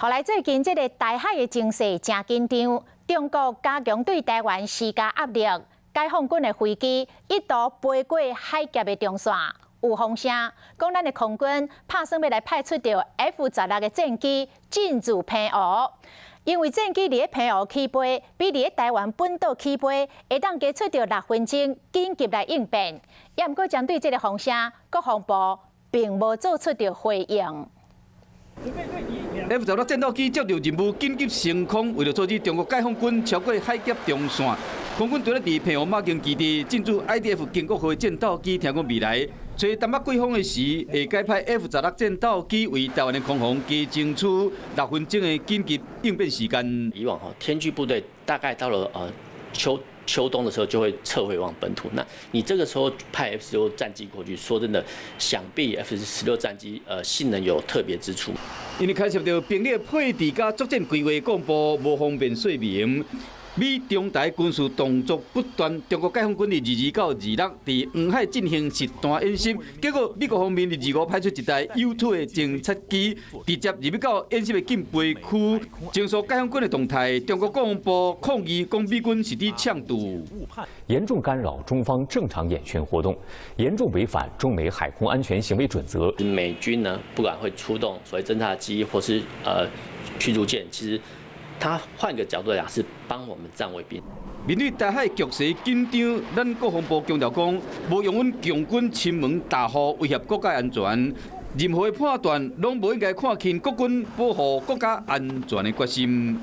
后来最近这个台海的情势真紧张，中国加强对台湾施加压力，解放军的飞机一度飞过海峡的中线。有风声讲，咱的空军打算要来派出到 F-16的战机进驻澎湖，因为战机伫澎湖起飞，比伫台湾本岛起飞会当加出到6分钟，紧急来应变。也毋过针对这个风声，国防部并无做出到回应。F-16战斗机接到任务，紧急升空，为了阻止中国解放军超过海峡中线，空军除了伫澎湖马经基地进驻 IDF 建国号的战斗机，听讲未来在台北季风的时，会改派 F-16战斗机为台湾的空防加争取6分钟的紧急应变时间。以往天军部队大概到了秋冬的时候就会撤回往本土。那你这个时候派 F-16战机过去，说真的，想必 F-16战机性能有特别之处。因为开设到兵力配置加作战规划公布无方便说明。美中台军事动作不断，中国解放军伫22到26伫黄海进行实弹演习，结果美国方面伫25派出一台 U-2的侦察机，直接入去到演习的禁飞区，侦索解放军的动态。中国国防部抗议，讲美军是伫呛赌，严重干扰中方正常演训活动，严重违反中美海空安全行为准则。美军呢，不管会出动所谓侦察机或是驱逐舰，其实他换个角度来讲，是帮我们站卫兵。面对台海局势紧张，咱国防部强调讲，无用阮强军亲门大户威胁国家安全，任何的判断拢无应该看轻国军保护国家安全的决心。